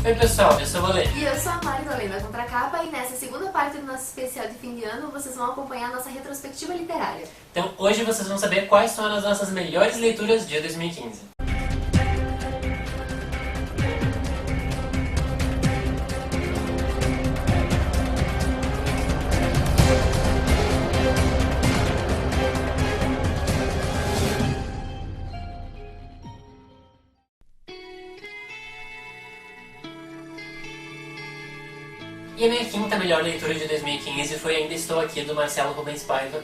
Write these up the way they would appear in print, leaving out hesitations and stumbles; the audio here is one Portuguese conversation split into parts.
Oi pessoal, eu sou o Valê. E eu sou a Mari do Além da Contracapa, e nessa segunda parte do nosso especial de fim de ano vocês vão acompanhar a nossa retrospectiva literária. Então hoje vocês vão saber quais são as nossas melhores leituras de 2015. E a minha quinta melhor leitura de 2015 foi Ainda Estou Aqui, do Marcelo Rubens Paiva.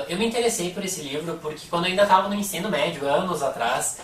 Eu me interessei por esse livro porque quando eu ainda estava no ensino médio, anos atrás,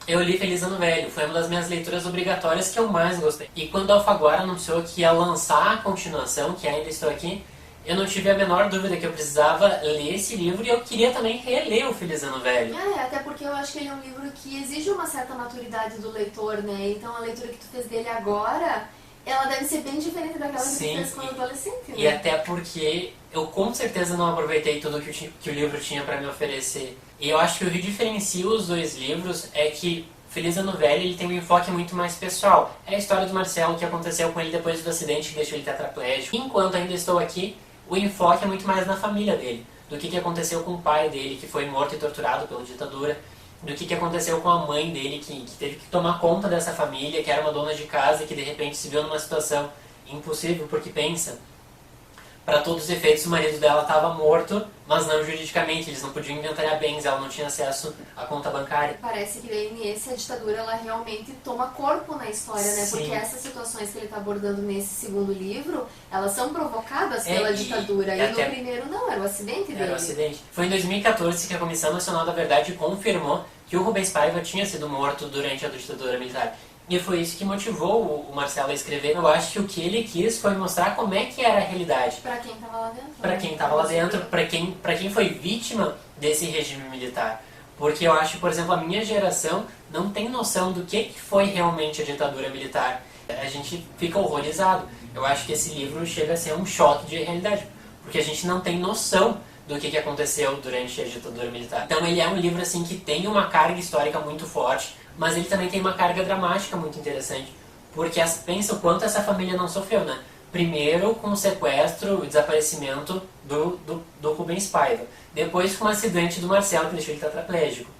eu li Feliz Ano Velho. Foi uma das minhas leituras obrigatórias que eu mais gostei. E quando a Alfaguara anunciou que ia lançar a continuação, que Ainda Estou Aqui, eu não tive a menor dúvida que eu precisava ler esse livro e eu queria também reler o Feliz Ano Velho. Até porque eu acho que ele é um livro que exige uma certa maturidade do leitor, né? Então a leitura que tu fez dele agora, ela deve ser bem diferente daquela que tu fez quando adolescente, né? E até porque eu com certeza não aproveitei tudo que o livro tinha para me oferecer. E eu acho que o que diferencia os dois livros é que Feliz Ano Velho ele tem um enfoque muito mais pessoal. É a história do Marcelo, que aconteceu com ele depois do acidente que deixou ele tetraplégico. Enquanto Ainda Estou Aqui, o enfoque é muito mais na família dele, do que aconteceu com o pai dele, que foi morto e torturado pela ditadura, do que aconteceu com a mãe dele, que teve que tomar conta dessa família, que era uma dona de casa e que de repente se viu numa situação impossível, porque pensa, para todos os efeitos o marido dela estava morto, mas não juridicamente, eles não podiam inventariar bens, ela não tinha acesso à conta bancária. Parece que nesse a ditadura ela realmente toma corpo na história, né? Sim. Porque essas situações que ele está abordando nesse segundo livro, elas são provocadas pela ditadura. E no primeiro não, era o acidente dele. Era o acidente. Foi em 2014 que a Comissão Nacional da Verdade confirmou que o Rubens Paiva tinha sido morto durante a ditadura militar. E foi isso que motivou o Marcelo a escrever. Eu acho que o que ele quis foi mostrar como é que era a realidade. Pra quem tava lá dentro. Pra quem tava lá dentro, pra quem foi vítima desse regime militar. Porque eu acho que, por exemplo, a minha geração não tem noção do que foi realmente a ditadura militar. A gente fica horrorizado. Eu acho que esse livro chega a ser um choque de realidade. Porque a gente não tem noção do que aconteceu durante a ditadura militar. Então ele é um livro assim que tem uma carga histórica muito forte, mas ele também tem uma carga dramática muito interessante, porque pensa o quanto essa família não sofreu, né? Primeiro com o sequestro, o desaparecimento do Rubens Paiva, depois com o acidente do Marcelo, que deixou ele tetraplégico,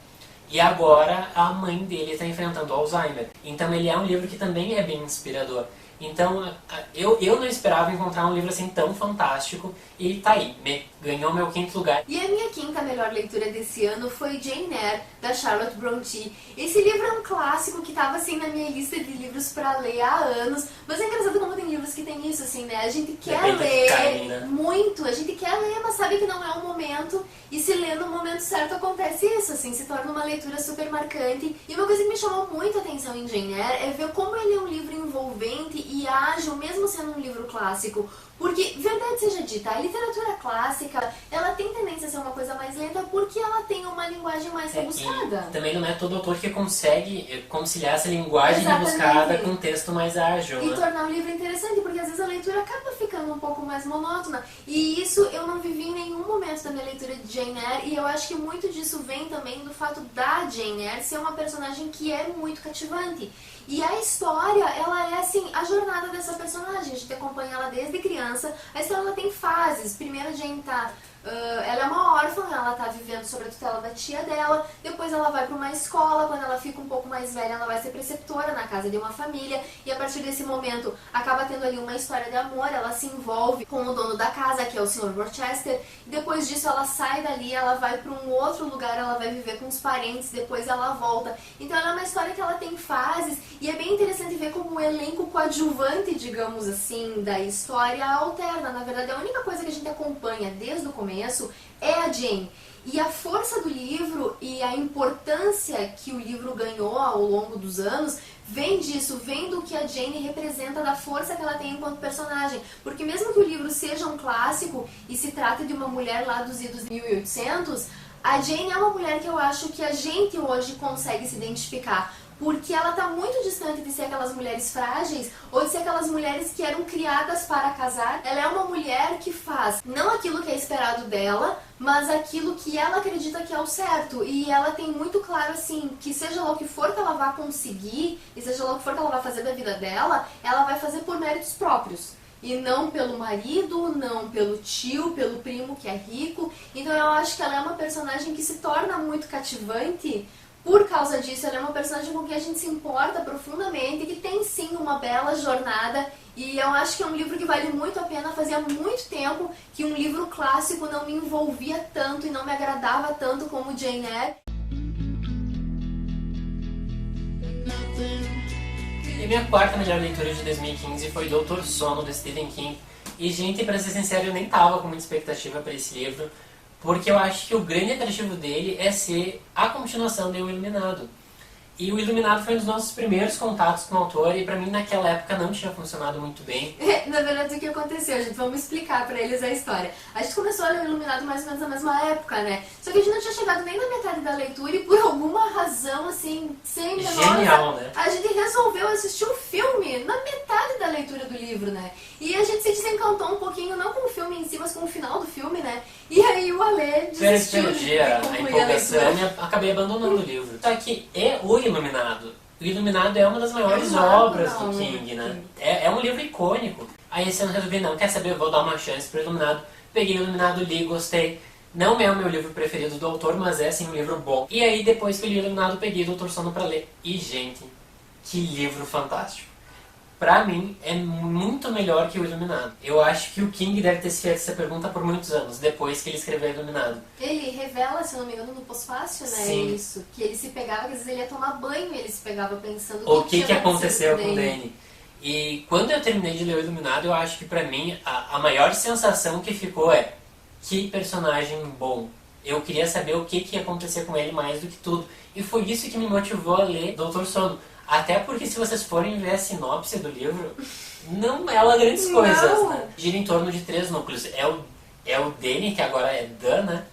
e agora a mãe dele está enfrentando Alzheimer. Então ele é um livro que também é bem inspirador. Então, eu não esperava encontrar um livro assim tão fantástico e tá aí, ganhou meu quinto lugar. E a minha quinta melhor leitura desse ano foi Jane Eyre, da Charlotte Brontë. Esse livro é um clássico que tava assim na minha lista de livros pra ler há anos, mas é engraçado como tem livros que tem isso, assim, né? A gente quer ler muito, a gente quer ler, mas sabe que não é o momento, e se lê no momento certo acontece isso, assim, se torna uma leitura super marcante. E uma coisa que me chamou muito a atenção em Jane Eyre é ver como ele é um livro envolvente e ágil, mesmo sendo um livro clássico. Porque, verdade seja dita, a literatura clássica, ela tem tendência a ser uma coisa mais lenta porque ela tem uma linguagem mais rebuscada. E também não é todo autor que consegue conciliar essa linguagem rebuscada com um texto mais ágil. E tornar o livro interessante, porque às vezes a leitura acaba ficando um pouco mais monótona. E isso eu não vivi em nenhum momento da minha leitura de Jane Eyre, e eu acho que muito disso vem também do fato da Jane Eyre ser uma personagem que é muito cativante. E a história, ela é assim, a jornada dessa personagem, a gente acompanha ela desde criança. A história ela tem fases. Primeiro a Jane ela é uma órfã, ela tá vivendo sob a tutela da tia dela, depois ela vai para uma escola, quando ela fica um pouco mais velha ela vai ser preceptora na casa de uma família, e a partir desse momento acaba tendo ali uma história de amor, ela se envolve com o dono da casa, que é o Sr. Rochester, e depois disso ela sai dali, ela vai para um outro lugar, ela vai viver com os parentes, depois ela volta. Então ela é uma história que ela tem fases, e é bem interessante ver como o elenco coadjuvante, digamos assim, da história alterna. Na verdade, a única coisa que a gente acompanha desde o começo é a Jane. E a força do livro e a importância que o livro ganhou ao longo dos anos vem disso, vem do que a Jane representa, da força que ela tem enquanto personagem. Porque mesmo que o livro seja um clássico e se trate de uma mulher lá dos idos de 1800, a Jane é uma mulher que eu acho que a gente hoje consegue se identificar. porque ela tá muito distante de ser aquelas mulheres frágeis ou de ser aquelas mulheres que eram criadas para casar. Ela é uma mulher que faz não aquilo que é esperado dela, mas aquilo que ela acredita que é o certo. E ela tem muito claro, assim, que seja lá o que for que ela vá conseguir, e seja lá o que for que ela vá fazer da vida dela, ela vai fazer por méritos próprios. E não pelo marido, não pelo tio, pelo primo que é rico. Então eu acho que ela é uma personagem que se torna muito cativante. Por causa disso, ela é uma personagem com quem a gente se importa profundamente, que tem sim uma bela jornada, e eu acho que é um livro que vale muito a pena. Fazia muito tempo que um livro clássico não me envolvia tanto e não me agradava tanto como Jane Eyre. E minha quarta melhor leitura de 2015 foi Doutor Sono, do Stephen King. E, gente, pra ser sincero, eu nem tava com muita expectativa pra esse livro, porque eu acho que o grande atrativo dele é ser a continuação de O Iluminado. E O Iluminado foi um dos nossos primeiros contatos com o autor, e pra mim naquela época não tinha funcionado muito bem. Na verdade, o que aconteceu, gente? Vamos explicar pra eles a história. A gente começou a ler O Iluminado mais ou menos na mesma época, né? Só que a gente não tinha chegado nem na metade da leitura e por alguma razão, assim, sem menor... Genial, né? A gente resolveu assistir o filme na metade da leitura do livro, né? E a gente se desencantou um pouquinho, não com o filme em si, mas com o final do filme, né? E aí o Ale desistiu de a empolgação e acabei abandonando o livro. Só que é O Iluminado. O Iluminado é uma das maiores obras do King, né? É um livro icônico. Aí esse ano eu resolvi, não, quer saber, eu vou dar uma chance pro Iluminado. Peguei o Iluminado, li, gostei. Não é o meu livro preferido do autor, mas é sim um livro bom. E aí depois que eu li o Iluminado, peguei Doutor Sono pra ler. E gente, que livro fantástico. Pra mim, é muito melhor que o Iluminado. Eu acho que o King deve ter se feito essa pergunta por muitos anos, depois que ele escreveu Iluminado. Ele revela, se eu não me engano, no pós-fácil, né? Sim. Isso. Que ele se pegava, que às vezes ele ia tomar banho e ele se pegava pensando O que aconteceu com o Danny. E quando eu terminei de ler o Iluminado, eu acho que pra mim, a maior sensação que ficou é: que personagem bom. Eu queria saber o que ia acontecer com ele mais do que tudo. E foi isso que me motivou a ler Doutor Sono. Até porque se vocês forem ver a sinopse do livro, não é lá grandes coisas, né? Gira em torno de 3 núcleos. É o Danny, que agora é Dan, né?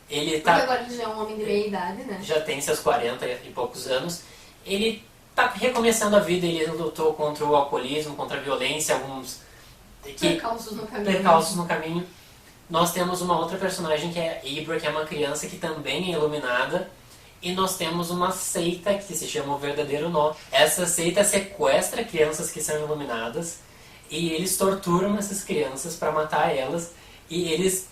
Ele Porque agora ele já é um homem de meia idade, né? Já tem seus 40 e poucos anos. Ele tá recomeçando a vida, ele lutou contra o alcoolismo, contra a violência, alguns... Percalços no caminho. Nós temos uma outra personagem que é a Abra, que é uma criança que também é iluminada. E nós temos uma seita que se chama O Verdadeiro Nó. Essa seita sequestra crianças que são iluminadas e eles torturam essas crianças para matar elas. E eles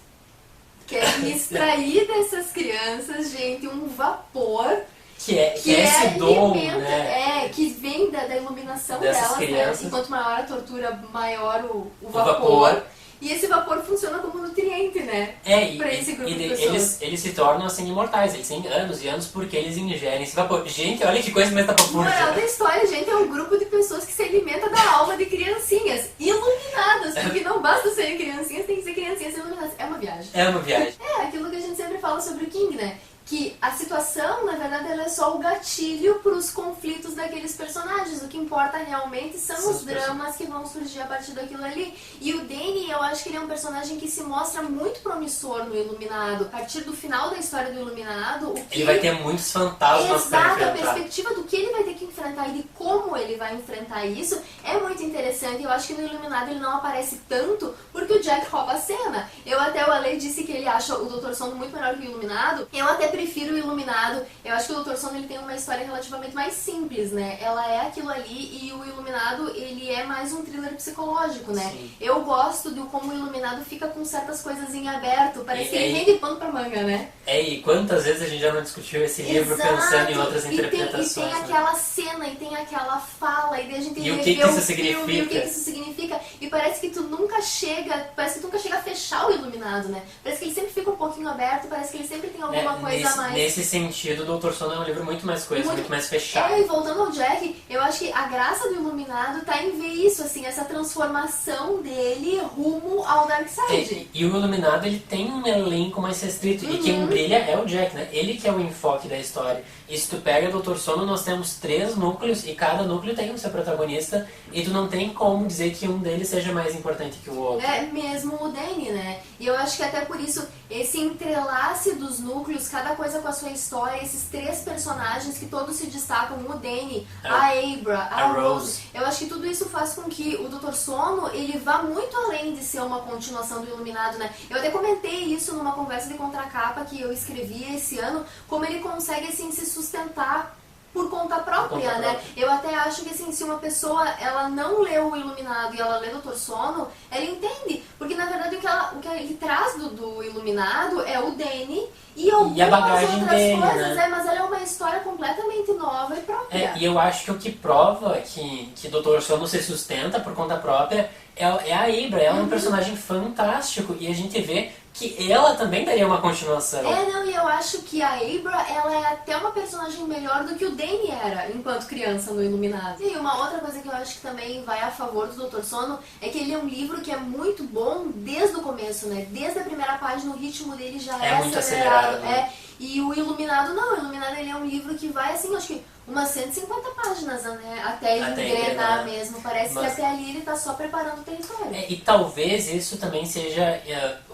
querem extrair dessas crianças, gente, um vapor que é esse dom, né? Que vem da iluminação dessas delas, né? E quanto maior a tortura, maior o vapor. E esse vapor funciona como nutriente, né? Pra esse grupo de pessoas. Eles se tornam assim imortais, eles têm anos e anos porque eles ingerem esse vapor. Gente, olha que coisa mais tapafúrdia. Moral da história, gente, é um grupo de pessoas que se alimenta da alma de criancinhas iluminadas. Porque não basta serem criancinhas, tem que ser criancinhas iluminadas. É uma viagem. É uma viagem. É aquilo que a gente sempre fala sobre o King, né? Que a situação, na verdade, ela é só o gatilho para os conflitos daqueles personagens. O que importa realmente são os dramas que vão surgir a partir daquilo ali. E o Danny, eu acho que ele é um personagem que se mostra muito promissor no Iluminado. A partir do final da história do Iluminado, ele vai ter muitos fantasmas para enfrentar. Exato, a perspectiva do que ele vai ter que enfrentar e de como ele vai enfrentar isso é muito interessante. Eu acho que no Iluminado ele não aparece tanto porque o Jack rouba a cena. O Ale disse que ele acha o Doutor Sono muito melhor que o Iluminado. Eu até prefiro o Iluminado. Eu acho que o Doutor Sono ele tem uma história relativamente mais simples, né? Ela é aquilo ali e o Iluminado ele é mais um thriller psicológico, né? Sim. Eu gosto de como o Iluminado fica com certas coisas em aberto. Parece que ele rende pano pra manga, né? E quantas vezes a gente já não discutiu esse livro pensando em outras interpretações. E tem aquela cena, e tem aquela fala, e daí a gente revê o que isso significa. E o que isso significa. E parece que tu nunca chega a fechar o Iluminado, né? Parece que ele sempre fica um pouquinho aberto, parece que ele sempre tem alguma coisa a mais. Nesse sentido, o Doutor Sono é um livro muito mais coisa, muito mais fechado. E voltando ao Jack, eu acho que a graça do Iluminado tá em ver isso, assim, essa transformação dele rumo ao Darkseid. E o Iluminado, ele tem um elenco mais restrito, e quem brilha é o Jack, né? Ele que é o enfoque da história. E se tu pega Doutor Sono, nós temos 3 núcleos, e cada núcleo tem o seu protagonista, e tu não tem como dizer que um deles seja mais importante que o outro. é mesmo o Danny, né? E eu acho que até por isso, esse entrelace dos núcleos, cada coisa com a sua história, esses 3 personagens que todos se destacam, o Danny, a Abra, a Rose, eu acho que tudo isso faz com que o Dr. Sono, ele vá muito além de ser uma continuação do Iluminado, né? Eu até comentei isso numa conversa de contracapa que eu escrevi esse ano, como ele consegue, assim, se sustentar por conta própria, né? Eu até acho que, assim, se uma pessoa, ela não leu o Iluminado e ela lê Dr. Sono, ela entende. Porque, na verdade, o que ele traz do Iluminado é o Danny e algumas bagagem outras dele, coisas, né? Mas ela é uma história completamente nova e própria. E eu acho que o que prova que Dr. Sono se sustenta por conta própria é a Abra. Ela é um personagem fantástico e a gente vê que ela também daria uma continuação. E eu acho que a Abra, ela é até uma personagem melhor do que o Danny era, enquanto criança no Iluminado. E uma outra coisa que eu acho que também vai a favor do Dr. Sono é que ele é um livro que é muito bom desde o começo, né? Desde a primeira página, o ritmo dele já é muito acelerado. Né? E o Iluminado não, o Iluminado ele é um livro que vai, assim, acho que umas 150 páginas, né? Até ele engrenar mesmo. Parece que até ali ele tá só preparando o território. E talvez isso também seja...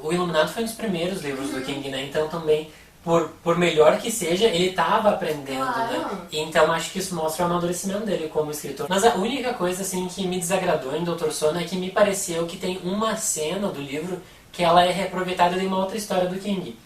o Iluminado foi um dos primeiros livros do King, né? Então também, por melhor que seja, ele estava aprendendo, né? Então acho que isso mostra o amadurecimento dele como escritor. Mas a única coisa, assim, que me desagradou em Dr. Sono é que me pareceu que tem uma cena do livro que ela é reaproveitada de uma outra história do King.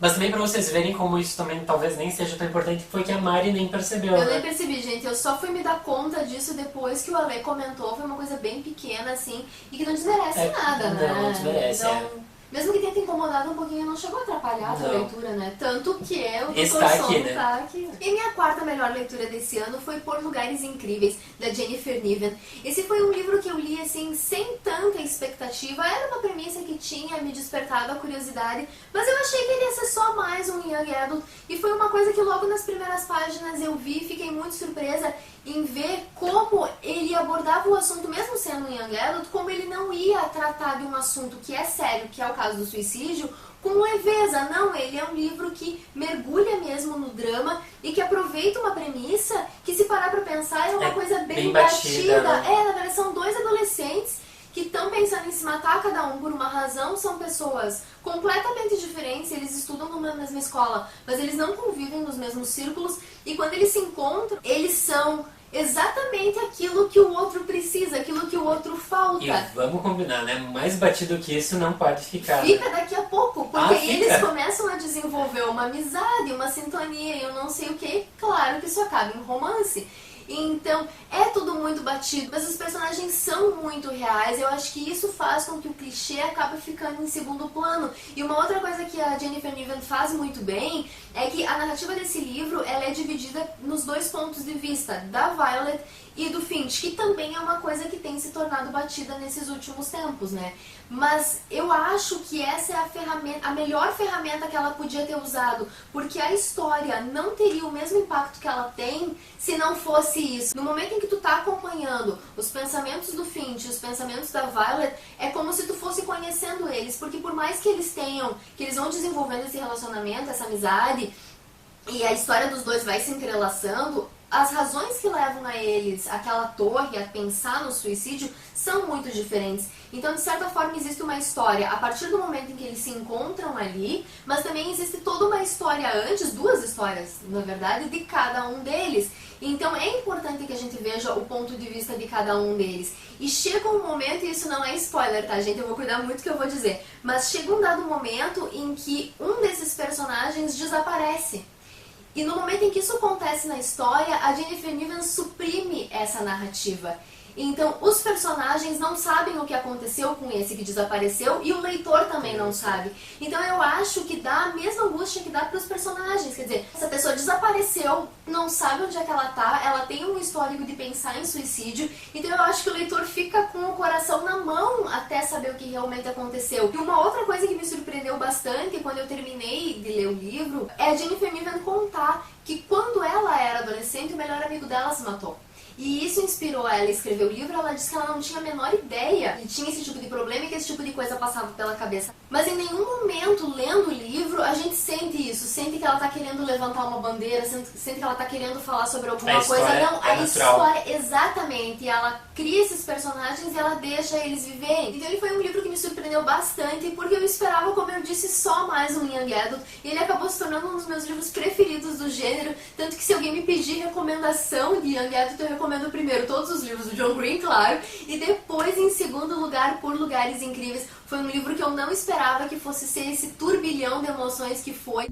Mas também pra vocês verem como isso também talvez nem seja tão importante, foi que a Mari nem percebeu. Eu nem percebi, gente. Eu só fui me dar conta disso depois que o Ale comentou. Foi uma coisa bem pequena, assim, e que não desmerece nada, né? Não desmerece, então, mesmo que tenha te incomodado um pouquinho, não chegou a atrapalhar a tua leitura, né? Tanto que o Dr. Está Sono aqui, né? tá aqui. E minha quarta melhor leitura desse ano foi Por Lugares Incríveis, da Jennifer Niven. Esse foi um livro que eu li, assim, sem tanta expectativa. Era uma premissa que tinha me despertado a curiosidade, mas eu achei que ele ia ser só mais um young adult. E foi uma coisa que logo nas primeiras páginas eu vi, fiquei muito surpresa em ver como ele abordava o assunto, mesmo sendo um young adult, como ele não ia tratar de um assunto que é sério, que é o caso do suicídio, com leveza. Não, ele é um livro que mergulha mesmo no drama e que aproveita uma premissa que, se parar pra pensar, é uma coisa bem batida. Né? Na verdade, são 2 adolescentes que estão pensando em se matar, cada um por uma razão. São pessoas completamente diferentes, eles estudam numa mesma escola, mas eles não convivem nos mesmos círculos, e quando eles se encontram, eles são exatamente aquilo que o outro precisa, aquilo que o outro falta. E vamos combinar, né? Mais batido que isso não pode ficar. Fica daqui a pouco, porque fica. eles começam a desenvolver uma amizade, uma sintonia e eu não sei o que. Claro que isso acaba em romance. Então, é tudo muito batido, mas os personagens são muito reais. Eu acho que isso faz com que o clichê acabe ficando em segundo plano. E uma outra coisa que a Jennifer Niven faz muito bem é que a narrativa desse livro, ela é dividida nos 2 pontos de vista, da Violet e do Finch, que também é uma coisa que tem se tornado batida nesses últimos tempos, né? Mas eu acho que essa é a melhor ferramenta que ela podia ter usado, porque a história não teria o mesmo impacto que ela tem se não fosse isso. No momento em que tu tá acompanhando os pensamentos do Finch, os pensamentos da Violet, é como se tu fosse conhecendo eles, porque por mais que eles vão desenvolvendo esse relacionamento, essa amizade, e a história dos dois vai se entrelaçando, as razões que levam a eles, aquela torre, a pensar no suicídio, são muito diferentes. Então, de certa forma, existe uma história a partir do momento em que eles se encontram ali, mas também existe toda uma história antes, 2 histórias, na verdade, de cada um deles. Então, é importante que a gente veja o ponto de vista de cada um deles. E chega um momento, e isso não é spoiler, tá, gente? Eu vou cuidar muito do que eu vou dizer. Mas chega um dado momento em que um desses personagens desaparece. E no momento em que isso acontece na história, a Jennifer Niven suprime essa narrativa. Então, os personagens não sabem o que aconteceu com esse que desapareceu e o leitor também não sabe. Então, eu acho que dá a mesma angústia que dá para os personagens. Quer dizer, essa pessoa desapareceu, não sabe onde é que ela tá, ela tem um histórico de pensar em suicídio. Então, eu acho que o leitor fica com o coração na mão até saber o que realmente aconteceu. E uma outra coisa que me surpreendeu bastante quando eu terminei de ler o livro é a Jennifer Niven contar que quando ela era adolescente, o melhor amigo dela se matou. E isso inspirou ela a escrever o livro. Ela disse que ela não tinha a menor ideia que tinha esse tipo de problema e que esse tipo de coisa passava pela cabeça. Mas em nenhum momento, lendo o livro, a gente sente isso. Sente que ela tá querendo levantar uma bandeira, sente que ela tá querendo falar sobre alguma coisa. Não, a história, exatamente. Ela cria esses personagens e ela deixa eles viverem. Então ele foi um livro que me surpreendeu bastante, porque eu esperava, como eu disse, só mais um young adult. E ele acabou se tornando um dos meus livros preferidos do gênero. Tanto que se alguém me pedir recomendação de young adult, eu recomendo primeiro todos os livros do John Green, claro. E depois, em segundo lugar, Por Lugares Incríveis. Foi um livro que eu não esperava que fosse ser esse turbilhão de emoções que foi.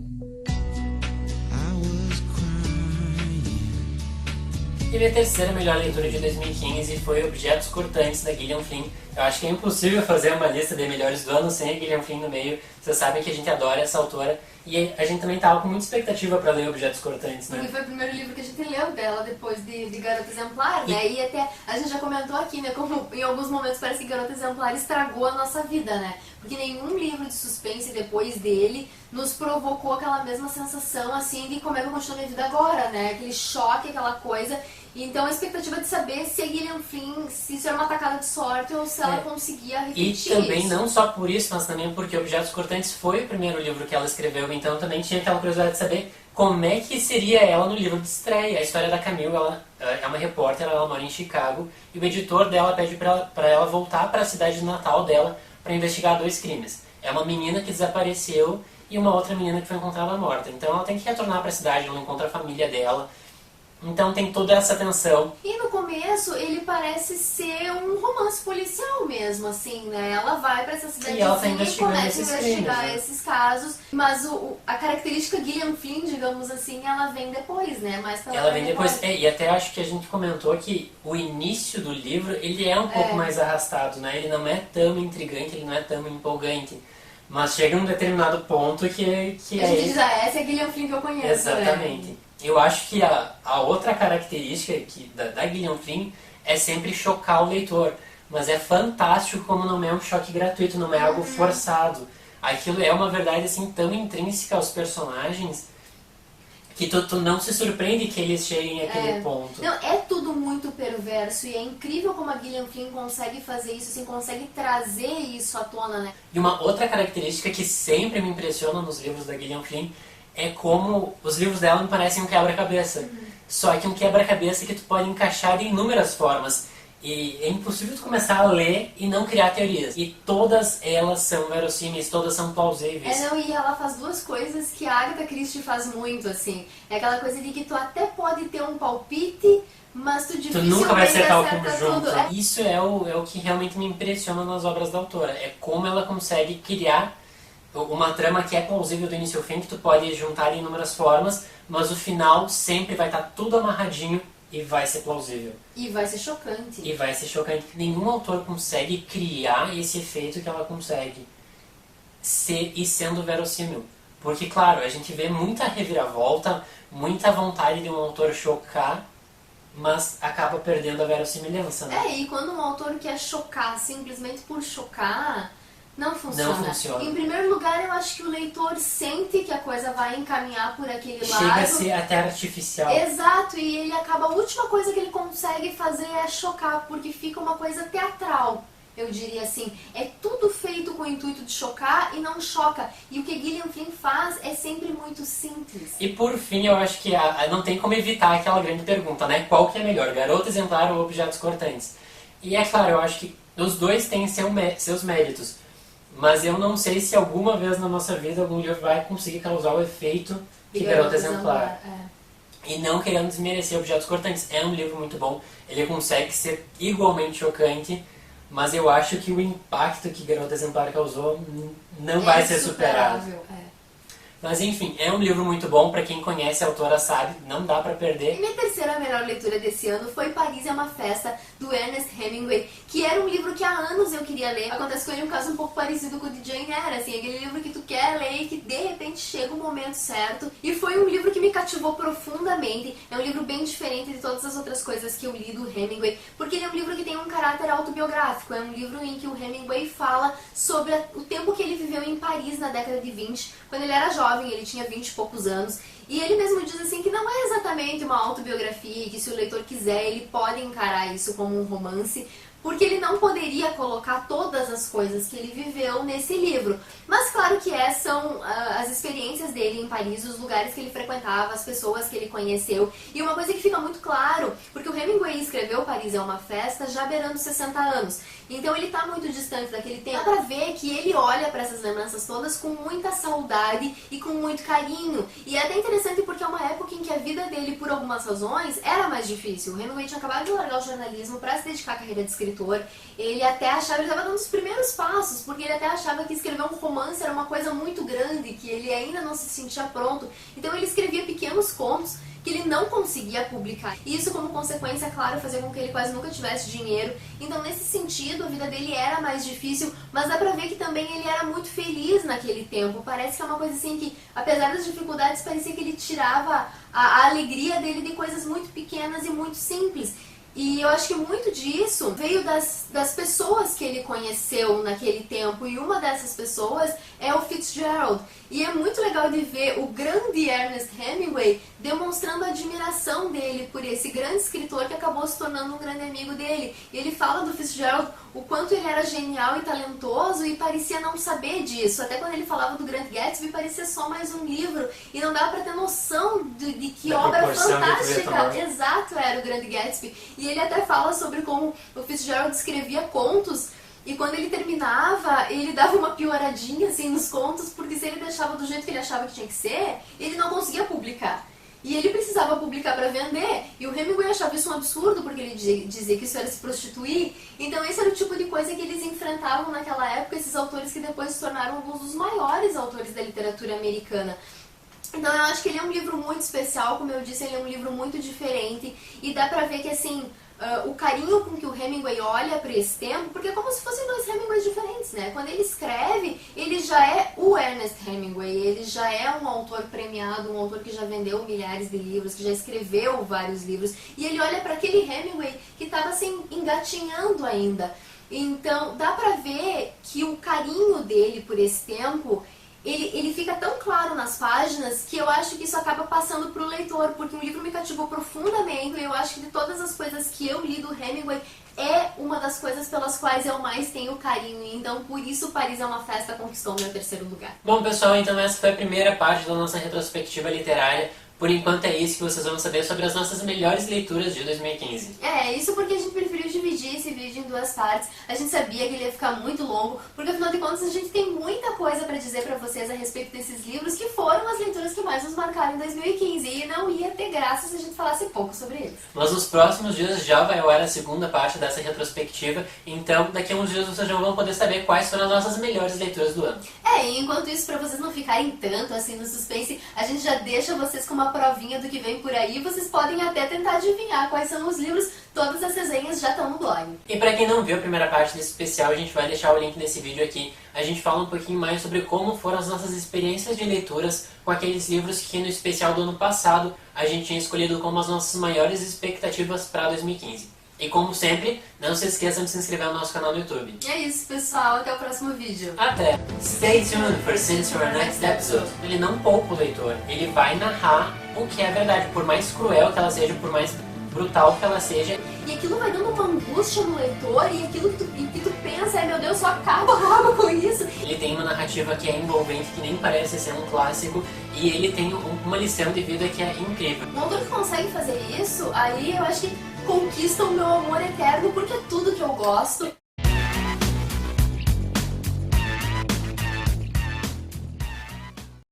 E minha terceira melhor leitura de 2015 foi Objetos Cortantes, da Gillian Flynn. Eu acho que é impossível fazer uma lista de melhores do ano sem a Gillian Flynn no meio. Vocês sabem que a gente adora essa autora. E a gente também estava com muita expectativa para ler Objetos Cortantes, né? Porque foi o primeiro livro que a gente leu dela depois de Garota Exemplar, né? E até a gente já comentou aqui, né? Como em alguns momentos parece que Garota Exemplar estragou a nossa vida, né? Porque nenhum livro de suspense depois dele nos provocou aquela mesma sensação, assim, de como é que eu continuo minha vida agora, né? Aquele choque, aquela coisa. Então a expectativa de saber se a Gillian Flynn, se isso era uma tacada de sorte ou se ela conseguia repetir isso. E também não só por isso, mas também porque Objetos Cortantes foi o primeiro livro que ela escreveu, então também tinha aquela curiosidade de saber como é que seria ela no livro de estreia. A história da Camille, ela é uma repórter, ela mora em Chicago, e o editor dela pede para ela voltar para a cidade natal dela para investigar 2 crimes. É uma menina que desapareceu e uma outra menina que foi encontrada morta. Então ela tem que retornar para a cidade, ela encontra a família dela. Então tem toda essa tensão. E no começo ele parece ser um romance policial mesmo, assim, né? Ela vai pra essa cidadezinha e começa a investigar esses casos. Mas a característica Gillian Flynn, digamos assim, ela vem depois, né? Mais pela ela vem depois. E até acho que a gente comentou que o início do livro, ele é um pouco mais arrastado, né? Ele não é tão intrigante, ele não é tão empolgante. Mas chega um determinado ponto que a gente diz, essa é a Gillian Flynn que eu conheço. Exatamente. Né? Eu acho que a outra característica da Gillian Flynn é sempre chocar o leitor. Mas é fantástico como não é um choque gratuito, não é algo forçado. Aquilo é uma verdade assim tão intrínseca aos personagens que tu não se surpreende que eles cheguem àquele ponto. Não, é tudo muito perverso e é incrível como a Gillian Flynn consegue fazer isso, assim, consegue trazer isso à tona, né? E uma outra característica que sempre me impressiona nos livros da Gillian Flynn é como os livros dela me parecem um quebra-cabeça. Só que um quebra-cabeça que tu pode encaixar de inúmeras formas. E é impossível tu começar a ler e não criar teorias. E todas elas são verossímeis, todas são plausíveis. E ela faz 2 coisas que a Agatha Christie faz muito, assim. É aquela coisa de que tu até pode ter um palpite, mas tu dificilmente nunca vai acertar o conjunto. Tudo. Isso é o que realmente me impressiona nas obras da autora. É como ela consegue criar uma trama que é plausível do início ao fim, que tu pode juntar em inúmeras formas, mas o final sempre vai estar tudo amarradinho e vai ser plausível. E vai ser chocante. E vai ser chocante. Nenhum autor consegue criar esse efeito que ela consegue e sendo verossímil. Porque, claro, a gente vê muita reviravolta, muita vontade de um autor chocar, mas acaba perdendo a verossimilhança, né? E quando um autor quer chocar simplesmente por chocar, não funciona. Não funciona. Em primeiro lugar, eu acho que o leitor sente que a coisa vai encaminhar por aquele lado. Chega a ser até artificial. Exato, e ele acaba, a última coisa que ele consegue fazer é chocar, porque fica uma coisa teatral, eu diria assim. É tudo feito com o intuito de chocar e não choca. E o que Gillian Flynn faz é sempre muito simples. E por fim, eu acho que não tem como evitar aquela grande pergunta, né? Qual que é melhor, Garota Exemplar ou Objetos Cortantes? E é claro, eu acho que os dois têm seus méritos. Mas eu não sei se alguma vez na nossa vida algum livro vai conseguir causar o efeito que Garota Exemplar. E não querendo desmerecer Objetos Cortantes. É um livro muito bom. Ele consegue ser igualmente chocante, mas eu acho que o impacto que Garota Exemplar causou não vai ser superado. Mas enfim, é um livro muito bom, pra quem conhece a autora sabe, não dá pra perder. E minha terceira melhor leitura desse ano foi Paris é uma Festa, do Ernest Hemingway, que era um livro que há anos eu queria ler. Acontece com ele um caso um pouco parecido com o de Jane Eyre, assim, aquele livro que tu quer ler e que de repente chega o momento certo. E foi um livro que me cativou profundamente. É um livro bem diferente de todas as outras coisas que eu li do Hemingway, porque ele é um livro que tem um caráter autobiográfico. É um livro em que o Hemingway fala sobre o tempo que ele viveu em Paris na década de 20, quando ele era jovem, ele tinha 20 e poucos anos. E ele mesmo diz assim que não é exatamente uma autobiografia e que se o leitor quiser ele pode encarar isso como um romance, porque ele não poderia colocar todas as coisas que ele viveu nesse livro. Mas claro que são as experiências dele em Paris, os lugares que ele frequentava, as pessoas que ele conheceu. E uma coisa que fica muito claro, porque o Hemingway escreveu Paris é uma Festa já beirando 60 anos. Então ele está muito distante daquele tempo. Dá pra ver que ele olha para essas lembranças todas com muita saudade e com muito carinho. E é até interessante porque é uma época em que a vida dele, por algumas razões, era mais difícil. O Hemingway tinha acabado de largar o jornalismo para se dedicar à carreira de escritor. Ele até achava, ele estava dando os primeiros passos, porque ele até achava que escrever um romance era uma coisa muito grande, que ele ainda não se sentia pronto. Então ele escrevia pequenos contos que ele não conseguia publicar. E isso, como consequência, claro, fazia com que ele quase nunca tivesse dinheiro. Então, nesse sentido, a vida dele era mais difícil, mas dá pra ver que também ele era muito feliz naquele tempo. Parece que é uma coisa assim que, apesar das dificuldades, parecia que ele tirava a alegria dele de coisas muito pequenas e muito simples. E eu acho que muito disso veio das pessoas que ele conheceu naquele tempo, e uma dessas pessoas é o Fitzgerald. E é muito legal de ver o grande Ernest Hemingway demonstrando a admiração dele por esse grande escritor que acabou se tornando um grande amigo dele. E ele fala do Fitzgerald o quanto ele era genial e talentoso e parecia não saber disso. Até quando ele falava do Grande Gatsby, parecia só mais um livro e não dava pra ter noção de que obra fantástica, exato, era o Grande Gatsby. E ele até fala sobre como o Fitzgerald escrevia contos e quando ele terminava, ele dava uma pioradinha assim nos contos, porque se ele deixava do jeito que ele achava que tinha que ser, ele não conseguia publicar. E ele precisava publicar para vender, e o Hemingway achava isso um absurdo, porque ele dizia que isso era se prostituir. Então esse era o tipo de coisa que eles enfrentavam naquela época, esses autores que depois se tornaram alguns dos maiores autores da literatura americana. Então eu acho que ele é um livro muito especial, como eu disse, ele é um livro muito diferente, e dá pra ver que assim, o carinho com que o Hemingway olha para esse tempo, porque é como se fossem dois Hemingways diferentes, né? Quando ele escreve, ele já é o Ernest Hemingway, ele já é um autor premiado, um autor que já vendeu milhares de livros, que já escreveu vários livros, e ele olha para aquele Hemingway que estava assim, engatinhando ainda. Então, dá pra ver que o carinho dele por esse tempo, ele fica tão claro nas páginas que eu acho que isso acaba passando para o leitor, porque o livro me cativou profundamente e eu acho que de todas as coisas que eu li do Hemingway, é uma das coisas pelas quais eu mais tenho carinho, então por isso Paris é uma Festa conquistou o meu 3º lugar. Bom pessoal, então essa foi a primeira parte da nossa retrospectiva literária. Por enquanto é isso que vocês vão saber sobre as nossas melhores leituras de 2015. Isso porque a gente preferiu dividir esse vídeo em 2 partes. A gente sabia que ele ia ficar muito longo, porque afinal de contas a gente tem muita coisa pra dizer pra vocês a respeito desses livros que foram as leituras que mais nos marcaram em 2015. E não ia ter graça se a gente falasse pouco sobre eles. Mas nos próximos dias já vai ao ar a segunda parte dessa retrospectiva, então daqui a uns dias vocês já vão poder saber quais foram as nossas melhores leituras do ano. E enquanto isso, pra vocês não ficarem tanto assim no suspense, a gente já deixa vocês com uma provinha do que vem por aí. Vocês podem até tentar adivinhar quais são os livros. Todas as resenhas já estão no blog. E pra quem não viu a primeira parte desse especial, a gente vai deixar o link desse vídeo aqui. A gente fala um pouquinho mais sobre como foram as nossas experiências de leituras com aqueles livros que no especial do ano passado a gente tinha escolhido como as nossas maiores expectativas para 2015. E como sempre, não se esqueçam de se inscrever no nosso canal no YouTube. É isso, pessoal. Até o próximo vídeo. Até! Stay tuned for Since Our Next Episode. Ele não poupa o leitor. Ele vai narrar o que é verdade. Por mais cruel que ela seja, por mais brutal que ela seja. E aquilo vai dando uma angústia no leitor, e aquilo que tu pensa, meu Deus, só acaba logo com isso. Ele tem uma narrativa que é envolvente, que nem parece ser um clássico, e ele tem uma lição de vida que é incrível. Um autor que consegue fazer isso, aí eu acho que conquista o meu amor eterno, porque é tudo que eu gosto.